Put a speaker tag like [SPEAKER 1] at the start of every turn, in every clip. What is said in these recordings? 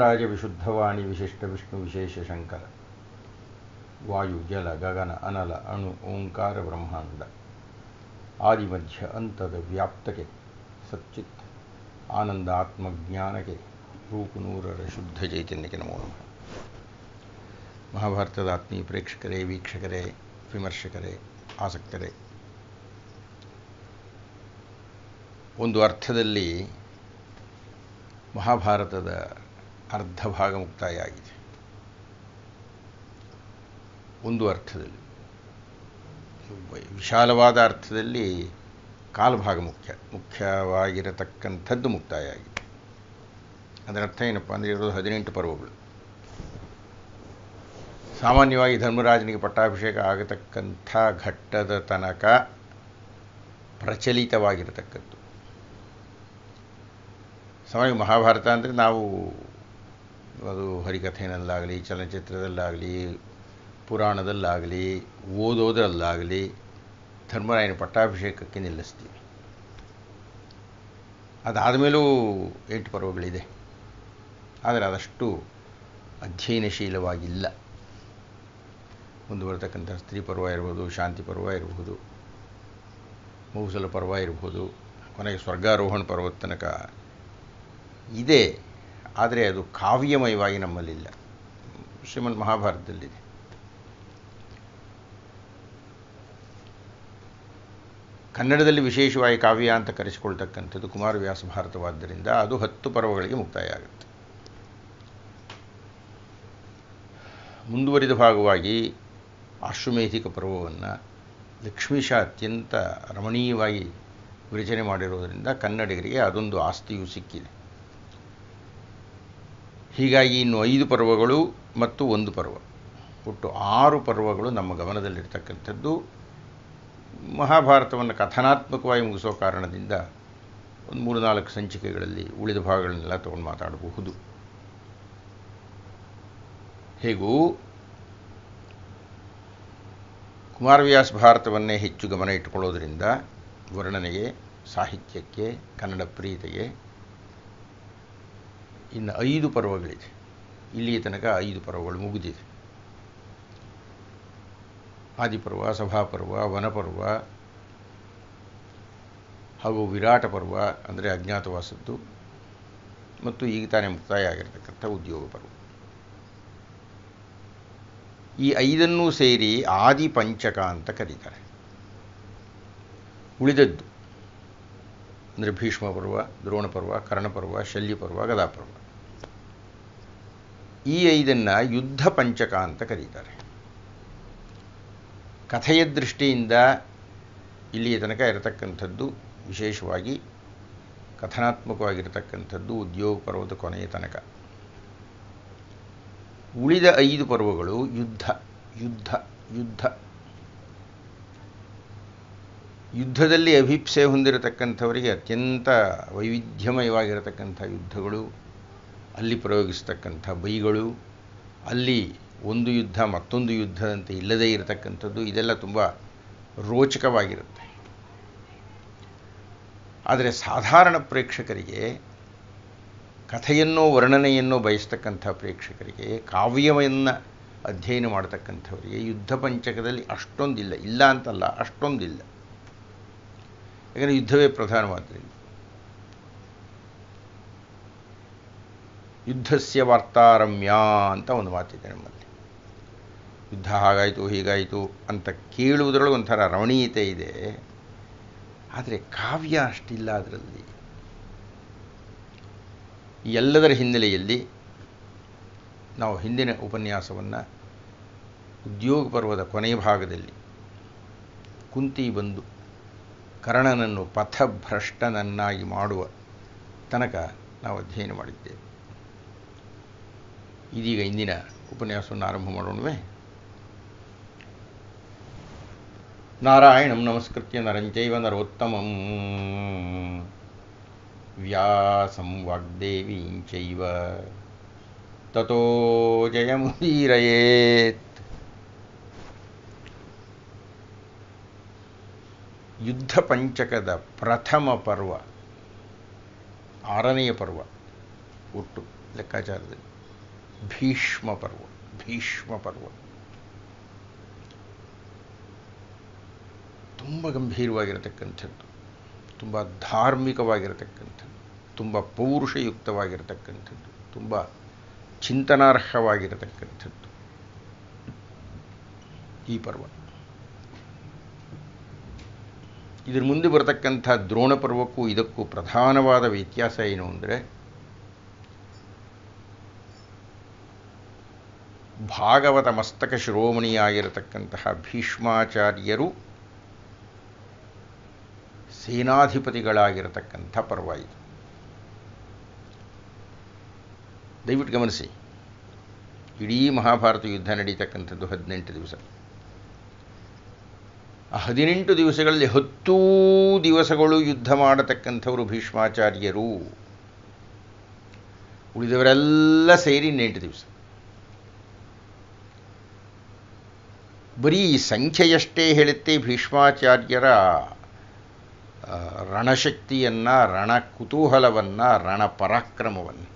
[SPEAKER 1] ವ್ಯಾಸರಾಜ ವಿಶುದ್ಧವಾಣಿ ವಿಶಿಷ್ಟ ವಿಷ್ಣು ವಿಶೇಷ ಶಂಕರ ವಾಯು ಜಲ ಗಗನ ಅನಲ ಅಣು ಓಂಕಾರ ಬ್ರಹ್ಮಾಂಡ ಆದಿಮಧ್ಯ ಅಂತದ ವ್ಯಾಪ್ತಕ್ಕೆ ಸಚ್ಚಿತ್ ಆನಂದ ಆತ್ಮಜ್ಞಾನಕ್ಕೆ ರೂಪುನೂರರ ಶುದ್ಧ ಚೈತನ್ಯಕ್ಕೆ ನಮೋ ನಮಃ. ಮಹಾಭಾರತದ ಆತ್ಮೀಯ ಪ್ರೇಕ್ಷಕರೇ, ವೀಕ್ಷಕರೇ, ವಿಮರ್ಶಕರೇ, ಆಸಕ್ತರೇ, ಒಂದು ಅರ್ಥದಲ್ಲಿ ಮಹಾಭಾರತದ ಅರ್ಧ ಭಾಗ ಮುಕ್ತಾಯ ಆಗಿದೆ. ಒಂದು ಅರ್ಥದಲ್ಲಿ, ವಿಶಾಲವಾದ ಅರ್ಥದಲ್ಲಿ ಕಾಲಭಾಗ ಮುಖ್ಯವಾಗಿರತಕ್ಕಂಥದ್ದು ಮುಕ್ತಾಯ ಆಗಿದೆ. ಅದರ ಅರ್ಥ ಏನಪ್ಪ ಅಂದರೆ, ಇರೋದು 18 ಪರ್ವಗಳು. ಸಾಮಾನ್ಯವಾಗಿ ಧರ್ಮರಾಜನಿಗೆ ಪಟ್ಟಾಭಿಷೇಕ ಆಗತಕ್ಕಂಥ ಘಟ್ಟದ ತನಕ ಪ್ರಚಲಿತವಾಗಿರತಕ್ಕದ್ದು. ಸಾಮಾನ್ಯ ಮಹಾಭಾರತ ಅಂದರೆ ನಾವು ಅದು ಹರಿಕಥೆಯಲ್ಲಾಗಲಿ, ಚಲನಚಿತ್ರದಲ್ಲಾಗಲಿ, ಪುರಾಣದಲ್ಲಾಗಲಿ, ಓದೋದ್ರಲ್ಲಾಗಲಿ ಧರ್ಮರಾಯನ ಪಟ್ಟಾಭಿಷೇಕಕ್ಕೆ ನಿಲ್ಲಿಸ್ತೀವಿ. ಅದಾದ ಮೇಲೂ 8 ಪರ್ವಗಳಿದೆ. ಆದರೆ ಅದಷ್ಟು ಅಧ್ಯಯನಶೀಲವಾಗಿಲ್ಲ. ಮುಂದುವರೆತಕ್ಕಂಥ ಸ್ತ್ರೀ ಪರ್ವ ಇರ್ಬೋದು, ಶಾಂತಿ ಪರ್ವ ಇರಬಹುದು, ಮೌಸಲ ಪರ್ವ ಇರಬಹುದು, ಕೊನೆಗೆ ಸ್ವರ್ಗಾರೋಹಣ ಪರ್ವದ ತನಕ ಇದೆ. ಆದರೆ ಅದು ಕಾವ್ಯಮಯವಾಗಿ ನಮ್ಮಲ್ಲಿಲ್ಲ. ಶ್ರೀಮದ್ ಮಹಾಭಾರತದಲ್ಲಿದೆ. ಕನ್ನಡದಲ್ಲಿ ವಿಶೇಷವಾಗಿ ಕಾವ್ಯ ಅಂತ ಕರೆಸಿಕೊಳ್ತಕ್ಕಂಥದ್ದು ಕುಮಾರವ್ಯಾಸ ಭಾರತವಾದ್ದರಿಂದ ಅದು 10 ಪರ್ವಗಳಿಗೆ ಮುಕ್ತಾಯ ಆಗುತ್ತೆ. ಮುಂದುವರಿದ ಭಾಗವಾಗಿ ಆಶ್ವಮೇಧಿಕ ಪರ್ವವನ್ನು ಲಕ್ಷ್ಮೀಶ ಅತ್ಯಂತ ರಮಣೀಯವಾಗಿ ವಿರಚನೆ ಮಾಡಿರೋದರಿಂದ ಕನ್ನಡಿಗರಿಗೆ ಅದೊಂದು ಆಸ್ತಿಯೂ ಸಿಕ್ಕಿದೆ. ಹೀಗಾಗಿ ಇನ್ನು 5 ಪರ್ವಗಳು ಮತ್ತು 1 ಪರ್ವ, ಒಟ್ಟು 6 ಪರ್ವಗಳು ನಮ್ಮ ಗಮನದಲ್ಲಿರ್ತಕ್ಕಂಥದ್ದು. ಮಹಾಭಾರತವನ್ನು ಕಥನಾತ್ಮಕವಾಗಿ ಮುಗಿಸೋ ಕಾರಣದಿಂದ ಒಂದು 3-4 ಸಂಚಿಕೆಗಳಲ್ಲಿ ಉಳಿದ ಭಾಗಗಳನ್ನೆಲ್ಲ ತೊಗೊಂಡು ಮಾತಾಡಬಹುದು. ಹೇಗೂ ಕುಮಾರವ್ಯಾಸ ಭಾರತವನ್ನೇ ಹೆಚ್ಚು ಗಮನ ಇಟ್ಟುಕೊಳ್ಳೋದ್ರಿಂದ ವರ್ಣನೆಗೆ, ಸಾಹಿತ್ಯಕ್ಕೆ, ಕನ್ನಡ ಪ್ರೀತಿಗೆ ಇನ್ನು 5 ಪರ್ವಗಳಿದೆ. ಇಲ್ಲಿಯ ತನಕ 5 ಪರ್ವಗಳು ಮುಗಿದಿದೆ. ಆದಿಪರ್ವ, ಸಭಾಪರ್ವ, ವನಪರ್ವ ಹಾಗೂ ವಿರಾಟ ಪರ್ವ ಅಂದರೆ ಅಜ್ಞಾತವಾಸದ್ದು, ಮತ್ತು ಈಗ ತಾನೇ ಮುಕ್ತಾಯ ಆಗಿರತಕ್ಕಂಥ ಉದ್ಯೋಗ ಪರ್ವ. ಈ 5 ಸೇರಿ ಆದಿಪಂಚಕ ಅಂತ ಕರೀತಾರೆ. ಉಳಿದದ್ದು ಅಂದರೆ ಭೀಷ್ಮ ಪರ್ವ, ದ್ರೋಣ ಪರ್ವ, ಕರ್ಣಪರ್ವ, ಶಲ್ಯಪರ್ವ, ಗದಾಪರ್ವ. ಈ 5 ಯುದ್ಧ ಪಂಚಕ ಅಂತ ಕರೀತಾರೆ. ಕಥೆಯ ದೃಷ್ಟಿಯಿಂದ ಇಲ್ಲಿಯ ತನಕ ಇರತಕ್ಕಂಥದ್ದು ವಿಶೇಷವಾಗಿ ಕಥನಾತ್ಮಕವಾಗಿರತಕ್ಕಂಥದ್ದು ಉದ್ಯೋಗ ಪರ್ವದ ಕೊನೆಯ ತನಕ. ಉಳಿದ 5 ಪರ್ವಗಳು ಯುದ್ಧ ಯುದ್ಧ ಯುದ್ಧ ಯುದ್ಧದಲ್ಲಿ ಅಭಿಪ್ಸೆ ಹೊಂದಿರತಕ್ಕಂಥವರಿಗೆ ಅತ್ಯಂತ ವೈವಿಧ್ಯಮಯವಾಗಿರತಕ್ಕಂಥ ಯುದ್ಧಗಳು, ಅಲ್ಲಿ ಪ್ರಯೋಗಿಸ್ತಕ್ಕಂಥ ಬೈಗಳು, ಅಲ್ಲಿ ಒಂದು ಯುದ್ಧ ಮತ್ತೊಂದು ಯುದ್ಧದಂತೆ ಇಲ್ಲದೇ ಇರತಕ್ಕಂಥದ್ದು, ಇದೆಲ್ಲ ತುಂಬ ರೋಚಕವಾಗಿರುತ್ತೆ. ಆದರೆ ಸಾಧಾರಣ ಪ್ರೇಕ್ಷಕರಿಗೆ, ಕಥೆಯನ್ನೋ ವರ್ಣನೆಯನ್ನೋ ಬಯಸ್ತಕ್ಕಂಥ ಪ್ರೇಕ್ಷಕರಿಗೆ, ಕಾವ್ಯವನ್ನು ಅಧ್ಯಯನ ಮಾಡತಕ್ಕಂಥವರಿಗೆ ಯುದ್ಧ ಪಂಚಕದಲ್ಲಿ ಅಷ್ಟೊಂದಿಲ್ಲ. ಇಲ್ಲ ಅಂತಲ್ಲ, ಅಷ್ಟೊಂದಿಲ್ಲ. ಯಾಕಂದರೆ ಯುದ್ಧವೇ ಪ್ರಧಾನವಾದ್ದರಿಂದ. ಯುದ್ಧಸ್ಯ ವಾರ್ತಾರಮ್ಯ ಅಂತ ಒಂದು ಮಾತಿದೆ ನಮ್ಮಲ್ಲಿ. ಯುದ್ಧ ಹಾಗಾಯಿತು ಹೀಗಾಯಿತು ಅಂತ ಕೇಳುವುದರೊಳಗೆ ಒಂಥರ ರಮಣೀಯತೆ ಇದೆ. ಆದರೆ ಕಾವ್ಯ ಅಷ್ಟಿಲ್ಲ ಅದರಲ್ಲಿ. ಈ ಎಲ್ಲದರ ಹಿನ್ನೆಲೆಯಲ್ಲಿ ನಾವು ಹಿಂದಿನ ಉಪನ್ಯಾಸವನ್ನು ಉದ್ಯೋಗ ಪರ್ವದ ಕೊನೆಯ ಭಾಗದಲ್ಲಿ ಕುಂತಿ ಬಂದು ಕರ್ಣನನ್ನು ಪಥಭ್ರಷ್ಟನನ್ನಾಗಿ ಮಾಡುವ ತನಕ ನಾವು ಅಧ್ಯಯನ ಮಾಡಿದ್ದೇವೆ. ಇದೀಗ ಇಂದಿನ ಉಪನ್ಯಾಸವನ್ನು ಆರಂಭ ಮಾಡೋಣವೇ? ನಾರಾಯಣಂ ನಮಸ್ಕೃತ್ಯ ನರಂಚೈವ ನರೋತ್ತಮಂ ವ್ಯಾಸಂ ವಾಗ್ದೇವೀಂಚೈವ ತತೋ ಜಯಮುದೀರಯೇತ್. ಯುದ್ಧ ಪಂಚಕದ ಪ್ರಥಮ ಪರ್ವ, 6ನೆಯ ಪರ್ವ ಒಟ್ಟು ಲೆಕ್ಕಾಚಾರದಲ್ಲಿ ಭೀಷ್ಮ ಪರ್ವ. ಭೀಷ್ಮ ಪರ್ವ ತುಂಬ ಗಂಭೀರವಾಗಿರತಕ್ಕಂಥದ್ದು, ತುಂಬ ಧಾರ್ಮಿಕವಾಗಿರತಕ್ಕಂಥದ್ದು, ತುಂಬ ಪೌರುಷಯುಕ್ತವಾಗಿರತಕ್ಕಂಥದ್ದು, ತುಂಬ ಚಿಂತನಾರ್ಹವಾಗಿರತಕ್ಕಂಥದ್ದು ಈ ಪರ್ವ. ಇದರ ಮುಂದೆ ಬರತಕ್ಕಂಥ ದ್ರೋಣ ಪರ್ವಕ್ಕೂ ಇದಕ್ಕೂ ಪ್ರಧಾನವಾದ ವ್ಯತ್ಯಾಸ ಏನು ಅಂದರೆ, ಭಾಗವತ ಮಸ್ತಕ ಶಿರೋಮಣಿಯಾಗಿರತಕ್ಕಂತಹ ಭೀಷ್ಮಾಚಾರ್ಯರು ಸೇನಾಧಿಪತಿಗಳಾಗಿರತಕ್ಕಂಥ ಪರ್ವ ಇದು. ದಯವಿಟ್ಟು ಗಮನಿಸಿ, ಇಡೀ ಮಹಾಭಾರತ ಯುದ್ಧ ನಡೀತಕ್ಕಂಥದ್ದು 18 ದಿವಸ. ಆ 18 ದಿವಸಗಳಲ್ಲಿ 10 ದಿವಸಗಳು ಯುದ್ಧ ಮಾಡತಕ್ಕಂಥವರು ಭೀಷ್ಮಾಚಾರ್ಯರು. ಉಳಿದವರೆಲ್ಲ ಸೇರಿ 8 ದಿವಸ. ಬರೀ ಸಂಖ್ಯೆಯಷ್ಟೇ ಹೇಳುತ್ತೆ ಭೀಷ್ಮಾಚಾರ್ಯರ ರಣಶಕ್ತಿಯನ್ನು, ರಣ ಕುತೂಹಲವನ್ನು, ರಣ ಪರಾಕ್ರಮವನ್ನು.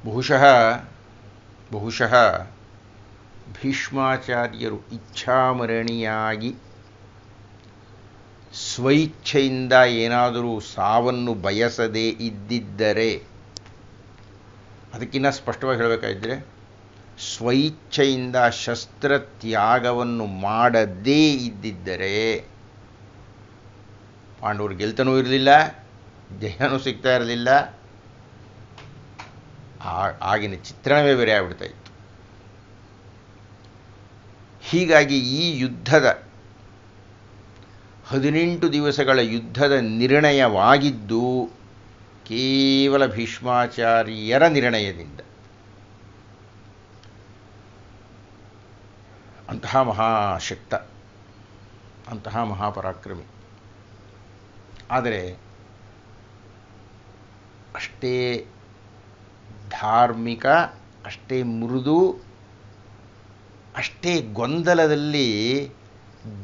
[SPEAKER 1] ಬಹುಶಃ ಭೀಷ್ಮಾಚಾರ್ಯರು ಇಚ್ಛಾಮರಣಿಯಾಗಿ ಸ್ವಇಚ್ಛೆಯಿಂದ ಏನಾದರೂ ಸಾವನ್ನು ಬಯಸದೇ ಇದ್ದಿದ್ದರೆ, ಅದಕ್ಕಿಂತ ಸ್ಪಷ್ಟವಾಗಿ ಹೇಳಬೇಕಾಗಿದ್ದರೆ ಸ್ವಇಚ್ಛೆಯಿಂದ ಶಸ್ತ್ರತ್ಯಾಗವನ್ನು ಮಾಡದೇ ಇದ್ದಿದ್ದರೆ ಪಾಂಡವರು ಗೆಲ್ತನೂ ಇರಲಿಲ್ಲ, ಜಯನೂ ಸಿಗ್ತಾ ಇರಲಿಲ್ಲ. ಆಗಿನ ಚಿತ್ರಣವೇ ಬೇರೆ ಆಗ್ಬಿಡ್ತಾ ಇತ್ತು. ಹೀಗಾಗಿ ಈ ಯುದ್ಧದ 18 ದಿವಸಗಳ ಯುದ್ಧದ ನಿರ್ಣಯವಾಗಿದ್ದು ಕೇವಲ ಭೀಷ್ಮಾಚಾರ್ಯರ ನಿರ್ಣಯದಿಂದ. ಅಂತಹ ಮಹಾಶಕ್ತ, ಅಂತಹ ಮಹಾಪರಾಕ್ರಮಿ. ಆದರೆ ಅಷ್ಟೇ ಧಾರ್ಮಿಕ, ಅಷ್ಟೇ ಮೃದು, ಅಷ್ಟೇ ಗೊಂದಲದಲ್ಲಿ,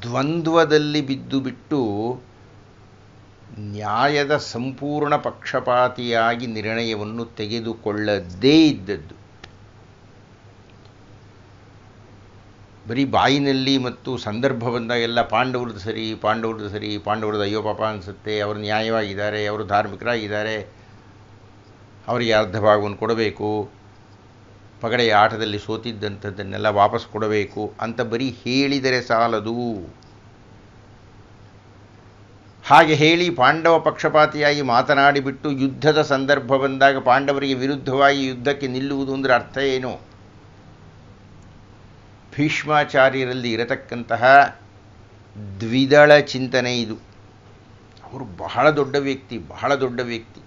[SPEAKER 1] ದ್ವಂದ್ವದಲ್ಲಿ ಬಿದ್ದು ಬಿಟ್ಟು ನ್ಯಾಯದ ಸಂಪೂರ್ಣ ಪಕ್ಷಪಾತಿಯಾಗಿ ನಿರ್ಣಯವನ್ನು ತೆಗೆದುಕೊಳ್ಳದೇ ಇದ್ದದ್ದು. ಬರೀ ಬಾಯಿನಲ್ಲಿ ಮತ್ತು ಸಂದರ್ಭ ಬಂದಾಗೆಲ್ಲ ಪಾಂಡವ್ರದ್ದು ಸರಿ, ಪಾಂಡವ್ರದ್ದು ಸರಿ, ಪಾಂಡವ್ರದ್ದು ಅಯ್ಯೋ ಪಾಪ ಅನಿಸುತ್ತೆ, ಅವರು ನ್ಯಾಯವಾಗಿದ್ದಾರೆ, ಅವರು ಧಾರ್ಮಿಕರಾಗಿದ್ದಾರೆ, ಅವರಿಗೆ ಅರ್ಧ ಭಾಗವನ್ನು ಕೊಡಬೇಕು, ಪಗಡೆಯ ಆಟದಲ್ಲಿ ಸೋತಿದ್ದಂಥದ್ದನ್ನೆಲ್ಲ ವಾಪಸ್ ಕೊಡಬೇಕು ಅಂತ ಬರೀ ಹೇಳಿದರೆ ಸಾಲದು. ಹಾಗೆ ಹೇಳಿ ಪಾಂಡವ ಪಕ್ಷಪಾತಿಯಾಗಿ ಮಾತನಾಡಿಬಿಟ್ಟು ಯುದ್ಧದ ಸಂದರ್ಭ ಬಂದಾಗ ಪಾಂಡವರಿಗೆ ವಿರುದ್ಧವಾಗಿ ಯುದ್ಧಕ್ಕೆ ನಿಲ್ಲುವುದು ಅಂದರೆ ಅರ್ಥ ಏನು? ಭೀಷ್ಮಾಚಾರ್ಯರಲ್ಲಿ ಇರತಕ್ಕಂತಹ ದ್ವಿದಳ ಚಿಂತನೆ ಇದು. ಅವರು ಬಹಳ ದೊಡ್ಡ ವ್ಯಕ್ತಿ, ಬಹಳ ದೊಡ್ಡ ವ್ಯಕ್ತಿ.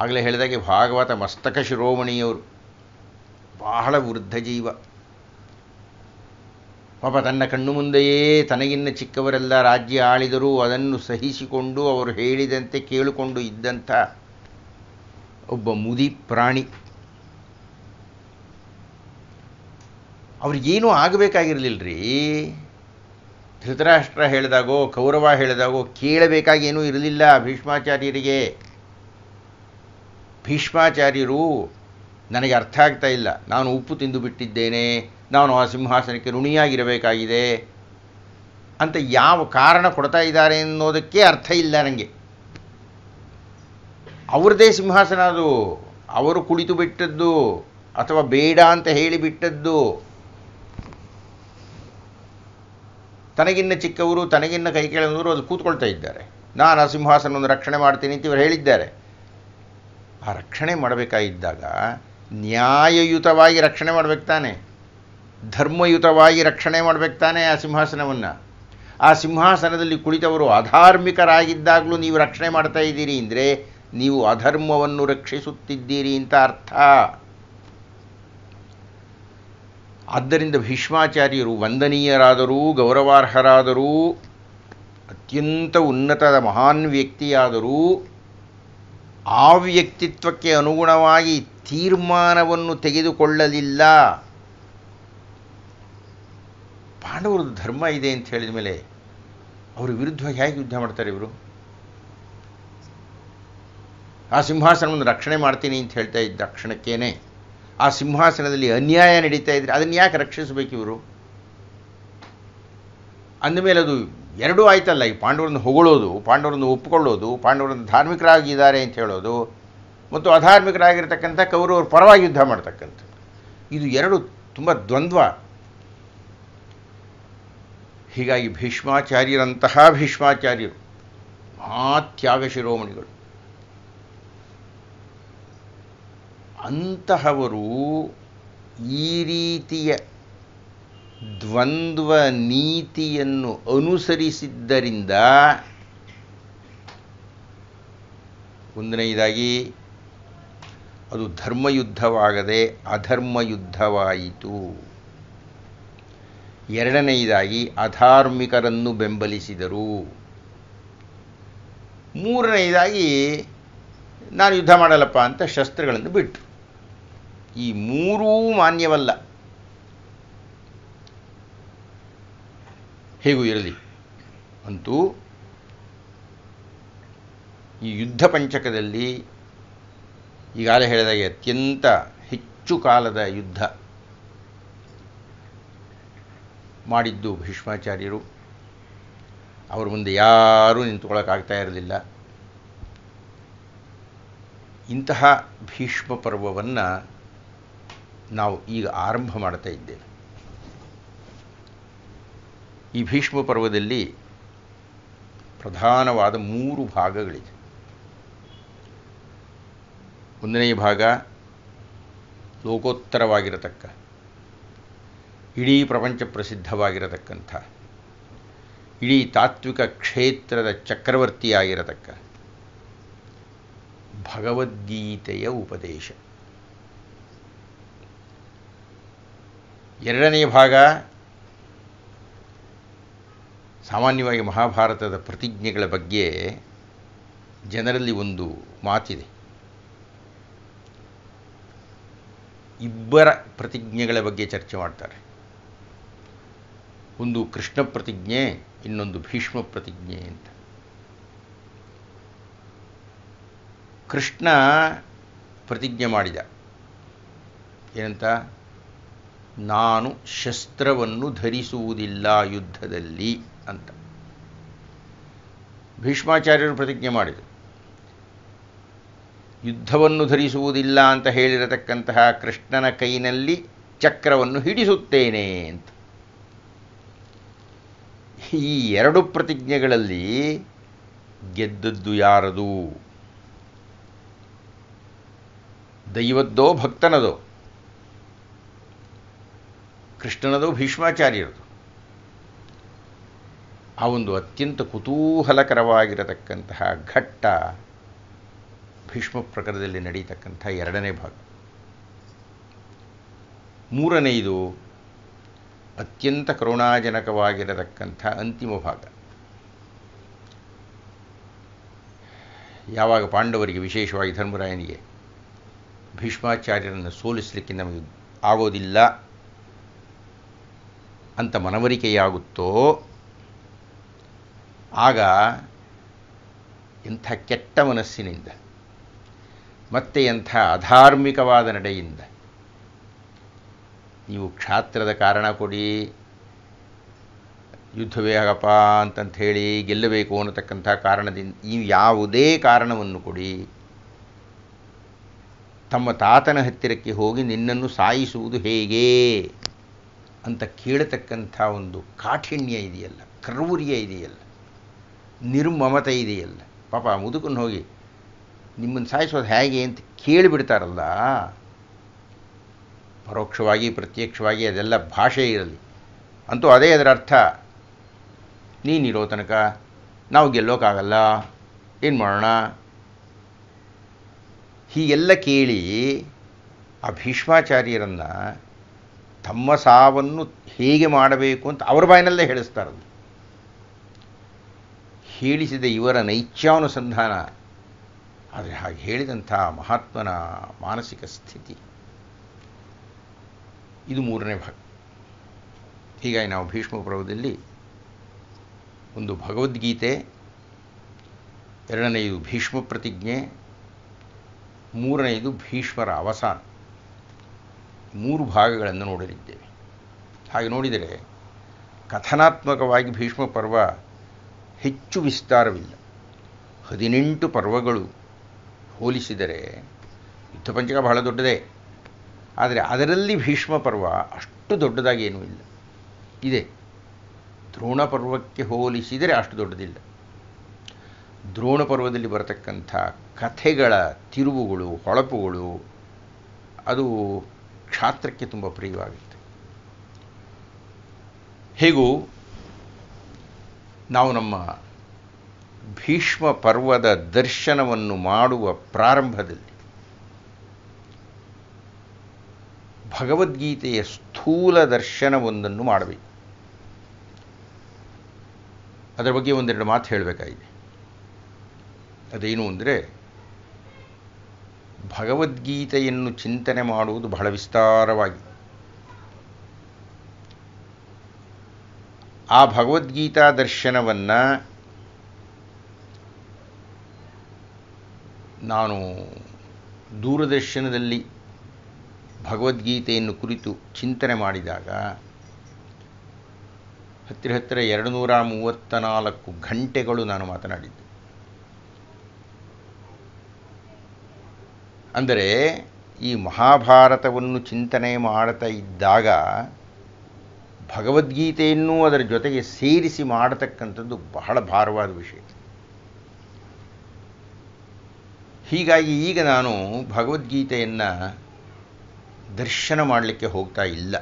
[SPEAKER 1] ಆಗಲೇ ಹೇಳಿದಾಗೆ ಭಾಗವತ ಮಸ್ತಕ ಶಿರೋಮಣಿಯವರು ಬಹಳ ವೃದ್ಧ ಜೀವ. ಪಾಪ ತನ್ನ ಕಣ್ಣು ಮುಂದೆಯೇ ತನಗಿನ್ನ ಚಿಕ್ಕವರೆಲ್ಲ ರಾಜ್ಯ ಆಳಿದರೂ ಅದನ್ನು ಸಹಿಸಿಕೊಂಡು ಅವರು ಹೇಳಿದಂತೆ ಕೇಳಿಕೊಂಡು ಇದ್ದಂಥ ಒಬ್ಬ ಮುದಿ ಪ್ರಾಣಿ. ಅವ್ರಿಗೇನೂ ಆಗಬೇಕಾಗಿರಲಿಲ್ಲರಿ. ಧೃತರಾಷ್ಟ್ರ ಹೇಳಿದಾಗೋ ಕೌರವ ಹೇಳಿದಾಗೋ ಕೇಳಬೇಕಾಗೇನೂ ಇರಲಿಲ್ಲ ಭೀಷ್ಮಾಚಾರ್ಯರಿಗೆ. ಭೀಷ್ಮಾಚಾರ್ಯರು ನನಗೆ ಅರ್ಥ ಆಗ್ತಾ ಇಲ್ಲ, ನಾನು ಉಪ್ಪು ತಿಂದು ಬಿಟ್ಟಿದ್ದೇನೆ, ನಾನು ಆ ಸಿಂಹಾಸನಕ್ಕೆ ಋಣಿಯಾಗಿರಬೇಕಾಗಿದೆ ಅಂತ ಯಾವ ಕಾರಣ ಕೊಡ್ತಾ ಇದ್ದಾರೆ ಅನ್ನೋದಕ್ಕೆ ಅರ್ಥ ಇಲ್ಲ ನನಗೆ. ಅವ್ರದ್ದೇ ಸಿಂಹಾಸನ ಅದು, ಅವರು ಕುಳಿತು ಬಿಟ್ಟದ್ದು ಅಥವಾ ಬೇಡ ಅಂತ ಹೇಳಿಬಿಟ್ಟದ್ದು. ತನಗಿನ್ನ ಚಿಕ್ಕವರು, ತನಗಿನ್ನ ಕೈ ಕೆಳಗಿನವರು ಅದು ಕೂತ್ಕೊಳ್ತಾ ಇದ್ದಾರೆ. ನಾನು ಆ ಸಿಂಹಾಸನವನ್ನು ರಕ್ಷಣೆ ಮಾಡ್ತೀನಿ ಅಂತ ಇವರು ಹೇಳಿದ್ದಾರೆ. ಆ ರಕ್ಷಣೆ ಮಾಡಬೇಕಾಗಿದ್ದಾಗ ನ್ಯಾಯಯುತವಾಗಿ ರಕ್ಷಣೆ ಮಾಡಬೇಕು ತಾನೆ, ಧರ್ಮಯುತವಾಗಿ ರಕ್ಷಣೆ ಮಾಡಬೇಕು ತಾನೆ ಆ ಸಿಂಹಾಸನವನ್ನು. ಆ ಸಿಂಹಾಸನದಲ್ಲಿ ಕುಳಿತವರು ಅಧಾರ್ಮಿಕರಾಗಿದ್ದಾಗಲೂ ನೀವು ರಕ್ಷಣೆ ಮಾಡ್ತಾ ಇದ್ದೀರಿ ಅಂದರೆ ನೀವು ಅಧರ್ಮವನ್ನು ರಕ್ಷಿಸುತ್ತಿದ್ದೀರಿ ಅಂತ ಅರ್ಥ. ಆದ್ದರಿಂದ ಭೀಷ್ಮಾಚಾರ್ಯರು ವಂದನೀಯರಾದರೂ, ಗೌರವಾರ್ಹರಾದರೂ, ಅತ್ಯಂತ ಉನ್ನತದ ಮಹಾನ್ ವ್ಯಕ್ತಿಯಾದರೂ ಆ ವ್ಯಕ್ತಿತ್ವಕ್ಕೆ ಅನುಗುಣವಾಗಿ ತೀರ್ಮಾನವನ್ನು ತೆಗೆದುಕೊಳ್ಳಲಿಲ್ಲ. ಪಾಂಡವರದ್ದು ಧರ್ಮ ಇದೆ ಅಂತ ಹೇಳಿದ ಮೇಲೆ ಅವರ ವಿರುದ್ಧ ಹೇಗೆ ಯುದ್ಧ ಮಾಡ್ತಾರೆ ಇವರು? ಆ ಸಿಂಹಾಸನವನ್ನು ರಕ್ಷಣೆ ಮಾಡ್ತೀನಿ ಅಂತ ಹೇಳ್ತಾ ಇದ್ದ ಕ್ಷಣಕ್ಕೇನೆ ಆ ಸಿಂಹಾಸನದಲ್ಲಿ ಅನ್ಯಾಯ ನಡೀತಾ ಇದ್ರೆ ಅದನ್ನು ಯಾಕೆ ರಕ್ಷಿಸಬೇಕು ಇವರು? ಅಂದಮೇಲೆ ಅದು ಎರಡೂ ಆಯ್ತಲ್ಲ. ಈ ಪಾಂಡವರನ್ನು ಹೊಗಳೋದು, ಪಾಂಡವರನ್ನು ಒಪ್ಪಿಕೊಳ್ಳೋದು, ಪಾಂಡವರನ್ನು ಧಾರ್ಮಿಕರಾಗಿದ್ದಾರೆ ಅಂತ ಹೇಳೋದು, ಮತ್ತು ಅಧಾರ್ಮಿಕರಾಗಿರ್ತಕ್ಕಂಥ ಕೌರವರ ಪರವಾಗಿ ಯುದ್ಧ ಮಾಡ್ತಕ್ಕಂಥದ್ದು. ಇದು ಎರಡು ತುಂಬ ದ್ವಂದ್ವ. ಹೀಗಾಗಿ ಭೀಷ್ಮಾಚಾರ್ಯರಂತಹ ಭೀಷ್ಮಾಚಾರ್ಯರು ಮಹಾತ್ಯಾಗ ಶಿರೋಮಣಿಗಳು, ಅಂತಹವರು ಈ ರೀತಿಯ ದ್ವಂದ್ವ ನೀತಿಯನ್ನು ಅನುಸರಿಸಿದ್ದರಿಂದ ಒಂದನೆಯದಾಗಿ ಅದು ಧರ್ಮಯುದ್ಧವಾಗದೆ ಅಧರ್ಮಯುದ್ಧವಾಯಿತು. ಎರಡನೆಯದಾಗಿ ಅಧಾರ್ಮಿಕರನ್ನು ಬೆಂಬಲಿಸಿದರು. ಮೂರನೆಯದಾಗಿ ನಾನು ಯುದ್ಧ ಮಾಡಲ್ಲಪ್ಪ ಅಂತ ಶಸ್ತ್ರಗಳನ್ನು ಬಿಟ್ಟರು. ಈ ಮೂರೂ ಮಾನ್ಯವಲ್ಲ. ಹೇಗೂ ಇರಲಿ, ಅಂತೂ ಈ ಯುದ್ಧ ಪಂಚಕದಲ್ಲಿ ಈಗಾಗಲೇ ಹೇಳಿದಾಗೆ ಅತ್ಯಂತ ಹೆಚ್ಚು ಕಾಲದ ಯುದ್ಧ ಮಾಡಿದ್ದು ಭೀಷ್ಮಾಚಾರ್ಯರು. ಅವರ ಮುಂದೆ ಯಾರೂ ನಿಂತುಕೊಳ್ಳೋಕ್ಕಾಗ್ತಾ ಇರಲಿಲ್ಲ. ಇಂತಹ ಭೀಷ್ಮ ಪರ್ವವನ್ನು ನಾವು ಈಗ ಆರಂಭ ಮಾಡ್ತಾ ಇದ್ದೇವೆ. ಈ ಭೀಷ್ಮ ಪರ್ವದಲ್ಲಿ ಪ್ರಧಾನವಾದ 3 ಭಾಗಗಳಿದೆ. ಒಂದನೆಯ ಭಾಗ ಲೋಕೋತ್ತರವಾಗಿರತಕ್ಕ, ಇಡೀ ಪ್ರಪಂಚ ಪ್ರಸಿದ್ಧವಾಗಿರತಕ್ಕಂಥ, ಇಡೀ ತಾತ್ವಿಕ ಕ್ಷೇತ್ರದ ಚಕ್ರವರ್ತಿಯಾಗಿರತಕ್ಕ ಭಗವದ್ಗೀತೆಯ ಉಪದೇಶ. ಎರಡನೆಯ ಭಾಗ ಸಾಮಾನ್ಯವಾಗಿ ಮಹಾಭಾರತದ ಪ್ರತಿಜ್ಞೆಗಳ ಬಗ್ಗೆ ಜನರಲ್ಲಿ ಒಂದು ಮಾತಿದೆ. ಇಬ್ಬರ ಪ್ರತಿಜ್ಞೆಗಳ ಬಗ್ಗೆ ಚರ್ಚೆ ಮಾಡ್ತಾರೆ. ಒಂದು ಕೃಷ್ಣ ಪ್ರತಿಜ್ಞೆ, ಇನ್ನೊಂದು ಭೀಷ್ಮ ಪ್ರತಿಜ್ಞೆ ಅಂತ. ಕೃಷ್ಣ ಪ್ರತಿಜ್ಞೆ ಮಾಡಿದ ಏನಂತ? ನಾನು ಶಸ್ತ್ರವನ್ನು ಧರಿಸುವುದಿಲ್ಲ ಯುದ್ಧದಲ್ಲಿ ಅಂತ. ಭೀಷ್ಮಾಚಾರ್ಯರು ಪ್ರತಿಜ್ಞೆ ಮಾಡಿದರು, ಯುದ್ಧವನ್ನು ಧರಿಸುವುದಿಲ್ಲ ಅಂತ ಹೇಳಿರತಕ್ಕಂತಹ ಕೃಷ್ಣನ ಕೈನಲ್ಲಿ ಚಕ್ರವನ್ನು ಹಿಡಿಸುತ್ತೇನೆ ಅಂತ. ಈ ಎರಡು ಪ್ರತಿಜ್ಞೆಗಳಲ್ಲಿ ಗೆದ್ದದ್ದು ಯಾರದು? ದೈವದ್ದೋ ಭಕ್ತನದೋ? ಕೃಷ್ಣನದೋ ಭೀಷ್ಮಾಚಾರ್ಯರದು? ಆ ಒಂದು ಅತ್ಯಂತ ಕುತೂಹಲಕರವಾಗಿರತಕ್ಕಂತಹ ಘಟ್ಟ ಭೀಷ್ಮ ಪ್ರಕರಣದಲ್ಲಿ ನಡೀತಕ್ಕಂಥ ಎರಡನೇ ಭಾಗ. ಮೂರನೆಯದು ಅತ್ಯಂತ ಕರುಣಾಜನಕವಾಗಿರತಕ್ಕಂಥ ಅಂತಿಮ ಭಾಗ. ಯಾವಾಗ ಪಾಂಡವರಿಗೆ, ವಿಶೇಷವಾಗಿ ಧರ್ಮರಾಯನಿಗೆ, ಭೀಷ್ಮಾಚಾರ್ಯರನ್ನು ಸೋಲಿಸಲಿಕ್ಕೆ ನಮಗೆ ಆಗೋದಿಲ್ಲ ಅಂತ ಮನವರಿಕೆಯಾಗುತ್ತೋ ಆಗ ಎಂಥ ಕೆಟ್ಟ ಮನಸ್ಸಿನಿಂದ ಮತ್ತೆ ಎಂಥ ಅಧಾರ್ಮಿಕವಾದ ನಡೆಯಿಂದ ನೀವು ಕ್ಷಾತ್ರದ ಕಾರಣ ಕೊಡಿ, ಯುದ್ಧವೇ ಆಗಪ್ಪ ಅಂತಂತ ಹೇಳಿ ಗೆಲ್ಲಬೇಕು ಅನ್ನತಕ್ಕಂಥ ಕಾರಣದಿಂದ ಈ ಯಾವುದೇ ಕಾರಣವನ್ನು ಕೊಡಿ, ತಮ್ಮ ತಾತನ ಹತ್ತಿರಕ್ಕೆ ಹೋಗಿ ನಿನ್ನನ್ನು ಸಾಯಿಸುವುದು ಹೇಗೆ ಅಂತ ಕೇಳತಕ್ಕಂಥ ಒಂದು ಕಾಠಿಣ್ಯ ಇದೆಯಲ್ಲ, ಕ್ರೌರ್ಯ ಇದೆಯಲ್ಲ, ನಿರ್ಮಮತೆ ಇದೆಯಲ್ಲ. ಪಾಪ ಮುದುಕನ್ನು ಹೋಗಿ ನಿಮ್ಮನ್ನು ಸಾಯಿಸೋದು ಹೇಗೆ ಅಂತ ಕೇಳಿಬಿಡ್ತಾರಲ್ಲ, ಪರೋಕ್ಷವಾಗಿ ಪ್ರತ್ಯಕ್ಷವಾಗಿ ಅದೆಲ್ಲ ಭಾಷೆ ಇರಲಿ, ಅಂತೂ ಅದೇ ಅದರ ಅರ್ಥ. ನೀನಿರೋ ತನಕ ನಾವು ಗೆಲ್ಲೋಕ್ಕಾಗಲ್ಲ, ಏನು ಮಾಡೋಣ? ಹೀಗೆಲ್ಲ ಕೇಳಿ ಆ ಭೀಷ್ಮಾಚಾರ್ಯರನ್ನು ತಮ್ಮ ಸಾವನ್ನು ಹೇಗೆ ಮಾಡಬೇಕು ಅಂತ ಅವರ ಬಾಯಿನಲ್ಲೇ ಹೇಳಿಸ್ತಾರದು. ಹೇಳಿಸಿದ ಇವರ ನೈಚ್ಯಾನುಸಂಧಾನ, ಆದರೆ ಹಾಗೆ ಹೇಳಿದಂಥ ಮಹಾತ್ಮನ ಮಾನಸಿಕ ಸ್ಥಿತಿ, ಇದು ಮೂರನೇ ಭಾಗ. ಹೀಗಾಗಿ ನಾವು ಭೀಷ್ಮ ಪರ್ವದಲ್ಲಿ ಒಂದು ಭಗವದ್ಗೀತೆ, ಎರಡನೆಯದು ಭೀಷ್ಮ ಪ್ರತಿಜ್ಞೆ, ಮೂರನೆಯದು ಭೀಷ್ಮರ ಅವಸಾನ. 3 ಭಾಗಗಳನ್ನು ನೋಡಲಿದ್ದೇವೆ. ಹಾಗೆ ನೋಡಿದರೆ ಕಥನಾತ್ಮಕವಾಗಿ ಭೀಷ್ಮ ಪರ್ವ ಹೆಚ್ಚು ವಿಸ್ತಾರವಿಲ್ಲ. 18 ಪರ್ವಗಳು ಹೋಲಿಸಿದರೆ ಯುದ್ಧ ಪಂಚಕ ಬಹಳ ದೊಡ್ಡದೇ, ಆದರೆ ಅದರಲ್ಲಿ ಭೀಷ್ಮ ಪರ್ವ ಅಷ್ಟು ದೊಡ್ಡದಾಗಿ ಏನೂ ಇಲ್ಲ. ಇದೆ, ದ್ರೋಣ ಪರ್ವಕ್ಕೆ ಹೋಲಿಸಿದರೆ ಅಷ್ಟು ದೊಡ್ಡದಿಲ್ಲ. ದ್ರೋಣ ಪರ್ವದಲ್ಲಿ ಬರತಕ್ಕಂಥ ಕಥೆಗಳ ತಿರುವುಗಳು, ಹೊಳಪುಗಳು ಅದು ಕ್ಷಾತ್ರಕ್ಕೆ ತುಂಬ ಪ್ರಿಯವಾಗುತ್ತೆ. ಹೇಗೂ ನಾವು ನಮ್ಮ ಭೀಷ್ಮ ಪರ್ವದ ದರ್ಶನವನ್ನು ಮಾಡುವ ಪ್ರಾರಂಭದಲ್ಲಿ ಭಗವದ್ಗೀತೆಯ ಸ್ಥೂಲ ದರ್ಶನವೊಂದನ್ನು ಮಾಡಬೇಕು. ಅದರ ಬಗ್ಗೆ ಒಂದೆರಡು ಮಾತು ಹೇಳಬೇಕಾಗಿದೆ. ಅದೇನು ಅಂದರೆ, ಭಗವದ್ಗೀತೆಯನ್ನು ಚಿಂತನೆ ಮಾಡುವುದು ಬಹಳ ವಿಸ್ತಾರವಾಗಿ. ಆ ಭಗವದ್ಗೀತಾ ದರ್ಶನವನ್ನು ನಾನು ದೂರದರ್ಶನದಲ್ಲಿ ಭಗವದ್ಗೀತೆಯನ್ನು ಕುರಿತು ಚಿಂತನೆ ಮಾಡಿದಾಗ ಹತ್ತಿರ 234 ಗಂಟೆಗಳು ನಾನು ಮಾತನಾಡಿದ್ದೆ. ಅಂದರೆ ಈ ಮಹಾಭಾರತವನ್ನು ಚಿಂತನೆ ಮಾಡ್ತಾ ಇದ್ದಾಗ ಭಗವದ್ಗೀತೆಯನ್ನು ಅದರ ಜೊತೆಗೆ ಸೇರಿಸಿ ಮಾಡತಕ್ಕಂಥದ್ದು ಬಹಳ ಭಾರವಾದ ವಿಷಯ. ಹೀಗಾಗಿ ಈಗ ನಾನು ಭಗವದ್ಗೀತೆಯನ್ನು ದರ್ಶನ ಮಾಡಲಿಕ್ಕೆ ಹೋಗ್ತಾ ಇಲ್ಲ.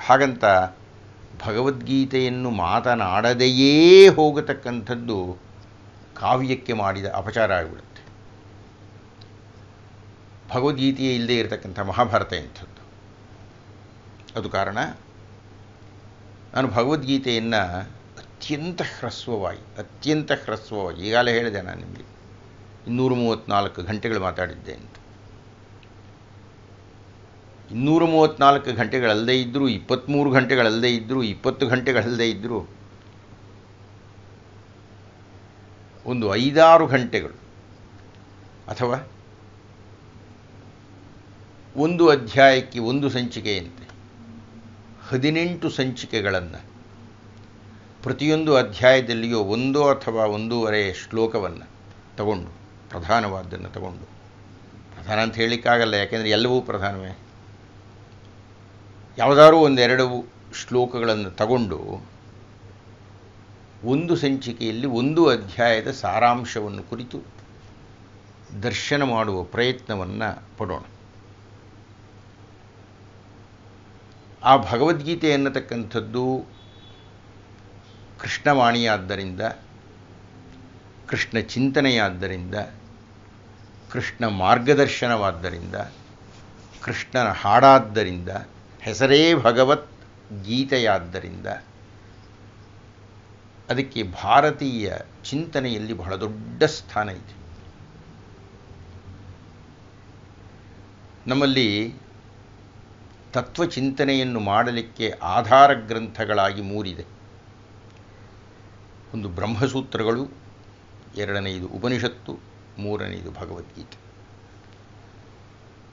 [SPEAKER 1] ಹಾಗಂತ ಭಗವದ್ಗೀತೆಯನ್ನು ಮಾತನಾಡದೆಯೇ ಹೋಗತಕ್ಕಂಥದ್ದು ಕಾವ್ಯಕ್ಕೆ ಮಾಡಿದ ಅಪಚಾರ ಆಗಿಬಿಡುತ್ತೆ. ಭಗವದ್ಗೀತೆಯೇ ಇಲ್ಲದೆ ಇರತಕ್ಕಂಥ ಮಹಾಭಾರತ ಎಂಥದ್ದು. ಅದು ಕಾರಣ ನಾನು ಭಗವದ್ಗೀತೆಯನ್ನು ಅತ್ಯಂತ ಹ್ರಸ್ವವಾಗಿ ಈಗಾಗಲೇ ಹೇಳಿದೆ ನಾನು ನಿಮಗೆ 234 ಗಂಟೆಗಳು ಮಾತಾಡಿದ್ದೆ ಅಂತ. 234 ಗಂಟೆಗಳಲ್ಲದೆ ಇದ್ದರೂ, 23 ಗಂಟೆಗಳಲ್ಲದೆ ಇದ್ದರೂ, 20 ಗಂಟೆಗಳಲ್ಲದೆ ಇದ್ದರೂ, ಒಂದು 5-6 ಗಂಟೆಗಳು ಅಥವಾ ಒಂದು ಅಧ್ಯಾಯಕ್ಕೆ ಒಂದು ಸಂಚಿಕೆಯಂತೆ 18 ಸಂಚಿಕೆಗಳನ್ನು, ಪ್ರತಿಯೊಂದು ಅಧ್ಯಾಯದಲ್ಲಿಯೋ 1 ಅಥವಾ 1.5 ಶ್ಲೋಕವನ್ನು ತಗೊಂಡು, ಪ್ರಧಾನವಾದ್ದನ್ನು ತಗೊಂಡು, ಪ್ರಧಾನ ಅಂತ ಹೇಳಲಿಕ್ಕಾಗಲ್ಲ, ಯಾಕೆಂದರೆ ಎಲ್ಲವೂ ಪ್ರಧಾನವೇ, ಯಾವುದಾದ್ರೂ 1-2 ಶ್ಲೋಕಗಳನ್ನು ತಗೊಂಡು ಒಂದು ಸಂಚಿಕೆಯಲ್ಲಿ ಒಂದು ಅಧ್ಯಾಯದ ಸಾರಾಂಶವನ್ನು ಕುರಿತು ದರ್ಶನ ಮಾಡುವ ಪ್ರಯತ್ನವನ್ನು ಪಡೋಣ. ಆ ಭಗವದ್ಗೀತೆ ಎನ್ನತಕ್ಕಂಥದ್ದು ಕೃಷ್ಣವಾಣಿಯಾದ್ದರಿಂದ, ಕೃಷ್ಣ ಚಿಂತನೆಯಾದ್ದರಿಂದ, ಕೃಷ್ಣ ಮಾರ್ಗದರ್ಶನವಾದ್ದರಿಂದ, ಕೃಷ್ಣನ ಹಾಡಾದ್ದರಿಂದ, ಹೆಸರೇ ಭಗವತ್ ಗೀತೆಯಾದ್ದರಿಂದ ಅದಕ್ಕೆ ಭಾರತೀಯ ಚಿಂತನೆಯಲ್ಲಿ ಬಹಳ ದೊಡ್ಡ ಸ್ಥಾನ ಇದೆ. ನಮ್ಮಲ್ಲಿ ತತ್ವಚಿಂತನೆಯನ್ನು ಮಾಡಲಿಕ್ಕೆ ಆಧಾರ ಗ್ರಂಥಗಳಾಗಿ 3 ಇದೆ. ಒಂದು ಬ್ರಹ್ಮಸೂತ್ರಗಳು, 2ನೇದು ಉಪನಿಷತ್ತು, 3ನೇದು ಭಗವದ್ಗೀತೆ.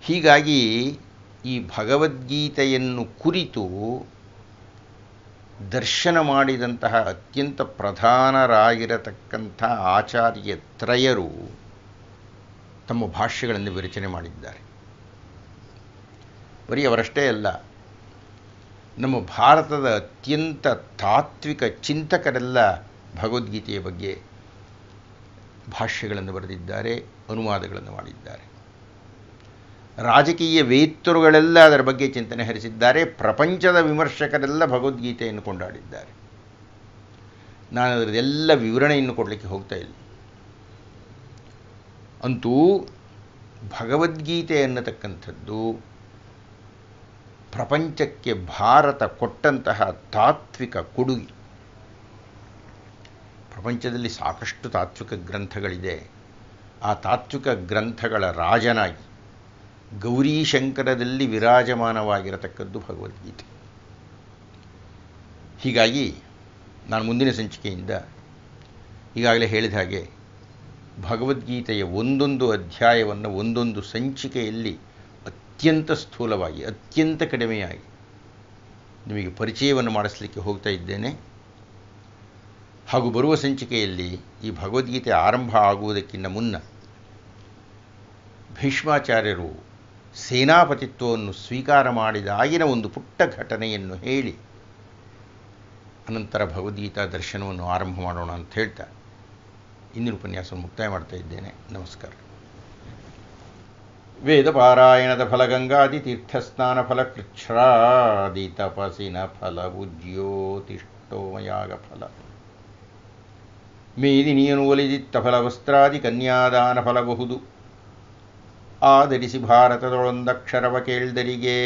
[SPEAKER 1] ಹೀಗಾಗಿ ಈ ಭಗವದ್ಗೀತೆಯನ್ನು ಕುರಿತು ದರ್ಶನ ಮಾಡಿದಂತಹ ಅತ್ಯಂತ ಪ್ರಧಾನರಾಗಿರತಕ್ಕಂಥ ಆಚಾರ್ಯ ತ್ರಯರು ತಮ್ಮ ಭಾಷ್ಯಗಳನ್ನು ವಿರಚನೆ ಮಾಡಿದ್ದಾರೆ. ಬರೀ ಅವರಷ್ಟೇ ಅಲ್ಲ, ನಮ್ಮ ಭಾರತದ ಅತ್ಯಂತ ತಾತ್ವಿಕ ಚಿಂತಕರೆಲ್ಲ ಭಗವದ್ಗೀತೆಯ ಬಗ್ಗೆ ಭಾಷ್ಯಗಳನ್ನು ಬರೆದಿದ್ದಾರೆ, ಅನುವಾದಗಳನ್ನು ಮಾಡಿದ್ದಾರೆ. ರಾಜಕೀಯ ವೇತ್ತರುಗಳೆಲ್ಲ ಅದರ ಬಗ್ಗೆ ಚಿಂತನೆ ಹರಿಸಿದ್ದಾರೆ. ಪ್ರಪಂಚದ ವಿಮರ್ಶಕರೆಲ್ಲ ಭಗವದ್ಗೀತೆಯನ್ನು ಕೊಂಡಾಡಿದ್ದಾರೆ. ನಾನು ಅದರದೆಲ್ಲ ವಿವರಣೆಯನ್ನು ಕೊಡಲಿಕ್ಕೆ ಹೋಗ್ತಾ ಇಲ್ಲ. ಅಂತೂ ಭಗವದ್ಗೀತೆ ಅನ್ನತಕ್ಕಂಥದ್ದು ಪ್ರಪಂಚಕ್ಕೆ ಭಾರತ ಕೊಟ್ಟಂತಹ ತಾತ್ವಿಕ ಕೊಡುಗೆ. ಪ್ರಪಂಚದಲ್ಲಿ ಸಾಕಷ್ಟು ತಾತ್ವಿಕ ಗ್ರಂಥಗಳಿದೆ. ಆ ತಾತ್ವಿಕ ಗ್ರಂಥಗಳ ರಾಜನಾಗಿ ಗೌರೀಶಂಕರದಲ್ಲಿ ವಿರಾಜಮಾನವಾಗಿರತಕ್ಕದ್ದು ಭಗವದ್ಗೀತೆ. ಹೀಗಾಗಿ ನಾನು ಮುಂದಿನ ಸಂಚಿಕೆಯಿಂದ ಈಗಾಗಲೇ ಹೇಳಿದ ಹಾಗೆ ಭಗವದ್ಗೀತೆಯ ಒಂದೊಂದು ಅಧ್ಯಾಯವನ್ನು ಒಂದೊಂದು ಸಂಚಿಕೆಯಲ್ಲಿ ಅತ್ಯಂತ ಸ್ಥೂಲವಾಗಿ ಅತ್ಯಂತ ಕಡಿಮೆಯಾಗಿ ನಿಮಗೆ ಪರಿಚಯವನ್ನು ಮಾಡಿಸಲಿಕ್ಕೆ ಹೋಗ್ತಾ ಇದ್ದೇನೆ. ಹಾಗೂ ಬರುವ ಸಂಚಿಕೆಯಲ್ಲಿ ಈ ಭಗವದ್ಗೀತೆ ಆರಂಭ ಆಗುವುದಕ್ಕಿಂತ ಮುನ್ನ ಭೀಷ್ಮಾಚಾರ್ಯರು ಸೇನಾಪತಿತ್ವವನ್ನು ಸ್ವೀಕಾರ ಮಾಡಿದಾಗಿನ ಒಂದು ಪುಟ್ಟ ಘಟನೆಯನ್ನು ಹೇಳಿ ಅನಂತರ ಭಗವದ್ಗೀತಾ ದರ್ಶನವನ್ನು ಆರಂಭ ಮಾಡೋಣ ಅಂತ ಹೇಳ್ತಾ ಇಂದಿನ ಉಪನ್ಯಾಸವನ್ನು ಮುಕ್ತಾಯ ಮಾಡ್ತಾ ಇದ್ದೇನೆ. ನಮಸ್ಕಾರ. ವೇದಪಾರಾಯಣದ ಫಲ ಗಂಗಾದಿ ತೀರ್ಥಸ್ನಾನ ಫಲ ಕೃಚ್ಛ್ರಾದಿ ತಪಸಿನ ಫಲ ಉಜ್ಯೋತಿಷ್ಠೋಮಯಾಗ ಫಲ ಮೇದಿನಿಯನು ಒಲಿದಿತ್ತ ಫಲ ವಸ್ತ್ರಾದಿ ಕನ್ಯಾದಾನ ಫಲಬಹುದು ಆಧರಿಸಿ ಭಾರತದೊಳೊಂದಕ್ಷರವ ಕೇಳ್ದರಿಗೆ